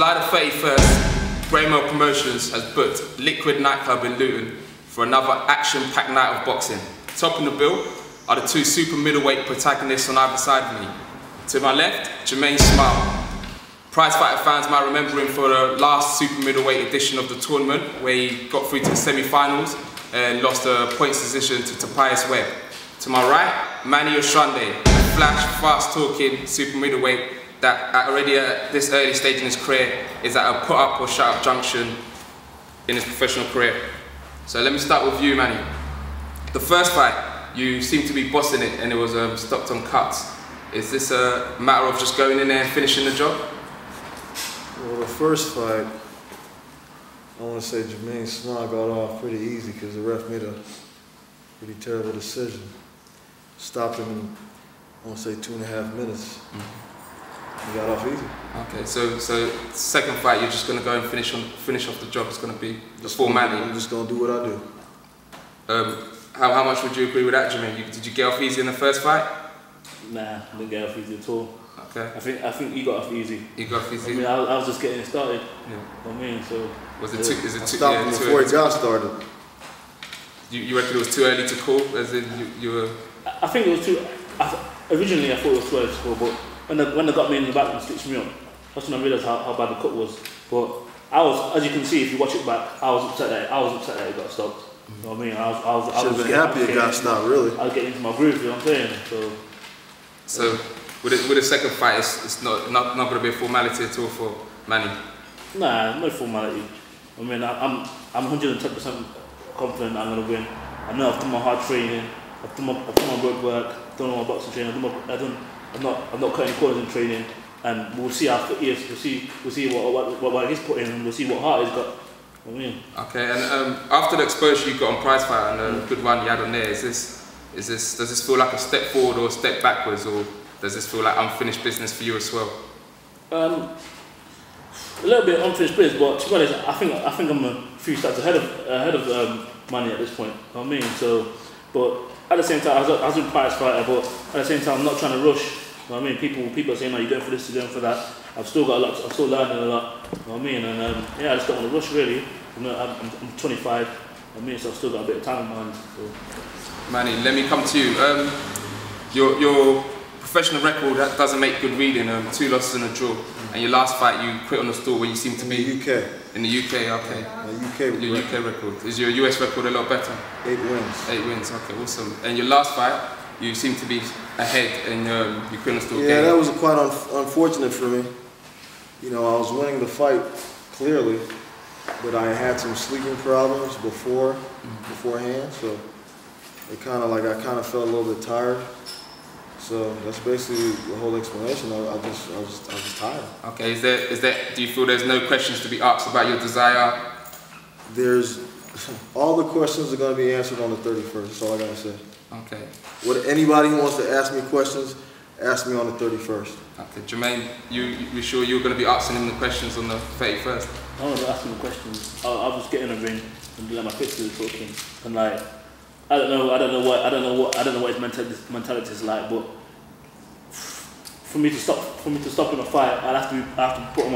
July the 31st, Braymo Promotions has booked Liquid nightclub in Luton for another action-packed night of boxing. Topping the bill are the two super middleweight protagonists on either side of me. To my left, Jahmaine Smyle. Prize Fighter fans might remember him for the last super middleweight edition of the tournament, where he got through to the semi-finals and lost a points decision to Tobias Webb. To my right, Oshurinde, a flash, fast-talking super middleweight that already at this early stage in his career is at a put-up or shut-up junction in his professional career. So let me start with you, Manny. The first fight, you seemed to be bossing it and it was stopped on cuts. Is this a matter of just going in there and finishing the job? Well, the first fight, I want to say Jahmaine Smyle got off pretty easy because the ref made a pretty terrible decision. Stopped him in, I want to say, 2.5 minutes. He got off easy. Okay, so second fight, you're just going to go and finish off the job. It's going to be the full Manny. I'm just going to do what I do. How much would you agree with that, Jahmaine? Did you get off easy in the first fight? Nah, I didn't get off easy at all. Okay. I think you got off easy. You got off easy? I mean, I was just getting it started. Yeah. I mean, so... Was it too... Is it too... Stopped him before he got started. You reckon it was too early to call? As in, you were... I think it was too... Originally, I thought it was too early to call, but when they got me in the back and stitched me up, that's when I realised how bad the cut was. But I was, as you can see, if you watch it back, I was upset that it got stopped. You know what I mean? I was should have been happy it got stopped, really. I was getting into my groove, you know what I'm saying? So with the second fight, it's not going to be a formality at all for Manny? Nah, no formality. I mean, I'm 110% confident I'm going to win. I know I've done my hard training, I've done my road work, I've done all my boxing training, I've not cut any corners in training, and we'll see how fit he is. We'll see what he's put in, and we'll see what heart he's got. I mean. Okay, and after the exposure you got on Prize Fighter and the good run you had on there, does this feel like a step forward or a step backwards, or does this feel like unfinished business for you as well? A little bit unfinished business, but to be honest, I think I'm a few steps ahead of Manny at this point. You know what I mean? So, but at the same time, I was in Prize Fighter, but at the same time, I'm not trying to rush. You know what I mean? People are saying, "No, you're going for this, you're going for that." I've still got a lot. I'm still learning a lot. You know what I mean? And yeah, I just don't want to rush really. You know, I'm 25. I mean, so I've still got a bit of time in mind. So. Manny, let me come to you. Your professional record that doesn't make good reading. 2 losses and a draw. And your last fight, you quit on the stool when you seem to be in the UK. In the UK, okay. Your UK record. Is your US record a lot better? 8 wins. 8 wins. Okay, awesome. And your last fight, you seem to be ahead, and you quit on the stool. Yeah, that was quite unfortunate for me. You know, I was winning the fight clearly, but I had some sleeping problems beforehand, so I kind of felt a little bit tired. So that's basically the whole explanation. I was just tired. Okay, do you feel there's no questions to be asked about your desire? There's all the questions are going to be answered on the 31st. That's all I gotta say. Okay. What anybody who wants to ask me questions, ask me on the 31st. Okay, Jahmaine, you sure you're going to be asking him the questions on the 31st? I was asking the questions. I was getting a ring and let my fixers talking, and like I don't know what his mentality is like, but for me to stop in a fight, I have to put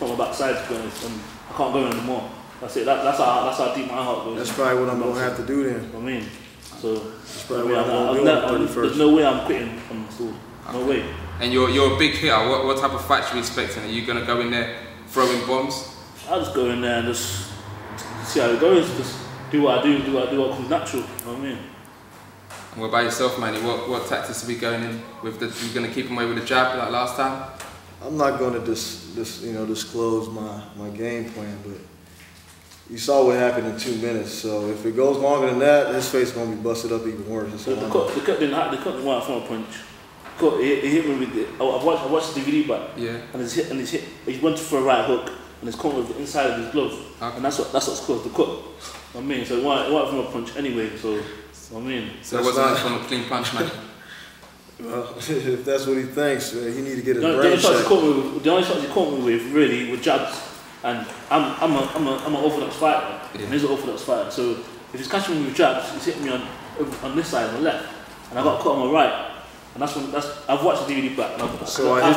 my backside, to be honest, and I can't go in anymore. That's it. That's how deep my heart goes. That's probably what I'm gonna have to do then. I mean, so that's probably what I'm gonna do. There's no way I'm quitting from the stool. No way. And you're a big hitter. What type of fight are you expecting? Are you gonna go in there throwing bombs? I'll just go in there and just see how it goes. Just do what I do what comes natural. You know what I mean? And what about yourself, Manny? What tactics are we going in with? You gonna keep him away with the jab like last time? I'm not going to disclose my game plan, but you saw what happened in 2 minutes. So if it goes longer than that, his face is gonna be busted up even worse. The cut didn't work from a punch. He hit me with it. I watched the DVD back. Yeah. And he's hit. He went for a right hook and it's caught with the inside of his glove. Okay. And that's what's caused the cut. I mean, so it weren't from a punch anyway. So I mean. So it wasn't from a clean punch, man. Well, if that's what he thinks, he need to get his brain checked. The only shots he caught me with really were jabs, and I'm an orthodox fighter. Yeah. He's an orthodox fighter. So if he's catching me with jabs, he's hitting me on this side, on the left, and I got caught on my right. And I've watched the DVD back. So I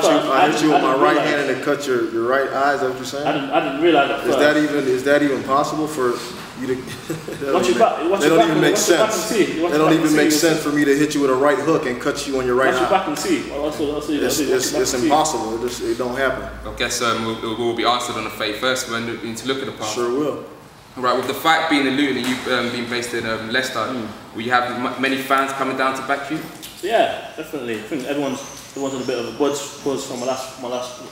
hit you with my right hand and it cut your right eye. Is that what you're saying? I didn't realize that first. Is that even possible for you to? They don't even make sense. They don't even make sense for me to hit you with a right hook and cut you on your right eye. Watch your back and see. It's impossible. It don't happen. I guess it will be answered on the fate first. We need to look at the past. Sure will. Right, with the fight being in Luton and you being based in Leicester, will you have many fans coming down to back you? Yeah, definitely. I think everyone's on a bit of a buzz from my last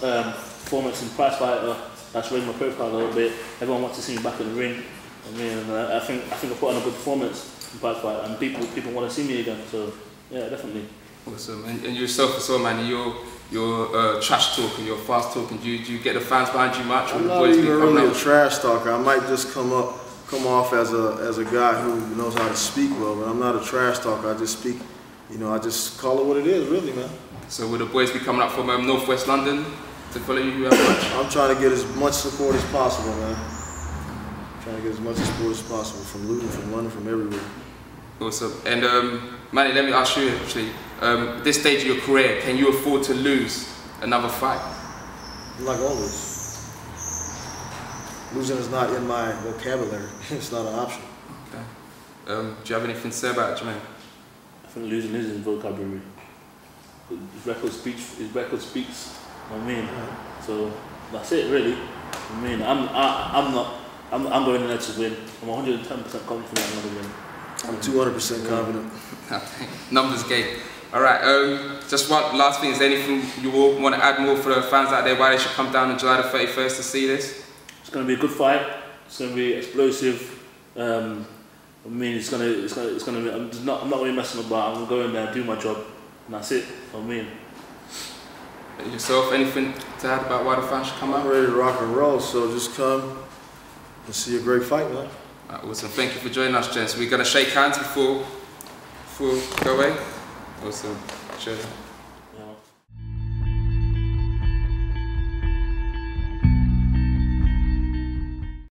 performance in prize fighter. That's raised my profile a little bit. Everyone wants to see me back in the ring. I mean, I think I put on a good performance in prize fighter, and people want to see me again. So yeah, definitely. Awesome. And yourself as well, man. You're trash talker. You're fast talking. Do you get the fans behind you much? I'm not even really a trash talker. I might just come off as a guy who knows how to speak well, but I'm not a trash talker. I just speak. I just call it what it is, really, man. So will the boys be coming up from Northwest London to follow you? I'm trying to get as much support as possible, man. Trying to get as much support as possible from Luton, from London, from everywhere. Awesome. And Manny, let me ask you actually, at this stage of your career, can you afford to lose another fight? I'm not gonna lose. Losing is not in my vocabulary. It's not an option. Okay. Do you have anything to say about it, Jahmaine? I think losing is in vocabulary. His record speaks. You know what I mean? So that's it, really. I mean, I'm going in there to win. I'm 110% confident I'm going to win. I'm 200% confident. Numbers game. All right. Just one last thing. Is there anything you all want to add more for the fans out there? Why they should come down on July the 31st to see this? It's going to be a good fight. It's going to be explosive. I mean, it's gonna be. I'm not gonna be messing about. I'm gonna go in there, do my job, and that's it. I mean. Yourself, anything to add about why the fans should come out? I'm ready to rock and roll, so just come and see a great fight, man. Right, awesome. Thank you for joining us, gents. We're gonna shake hands before we go away. Awesome. Cheers.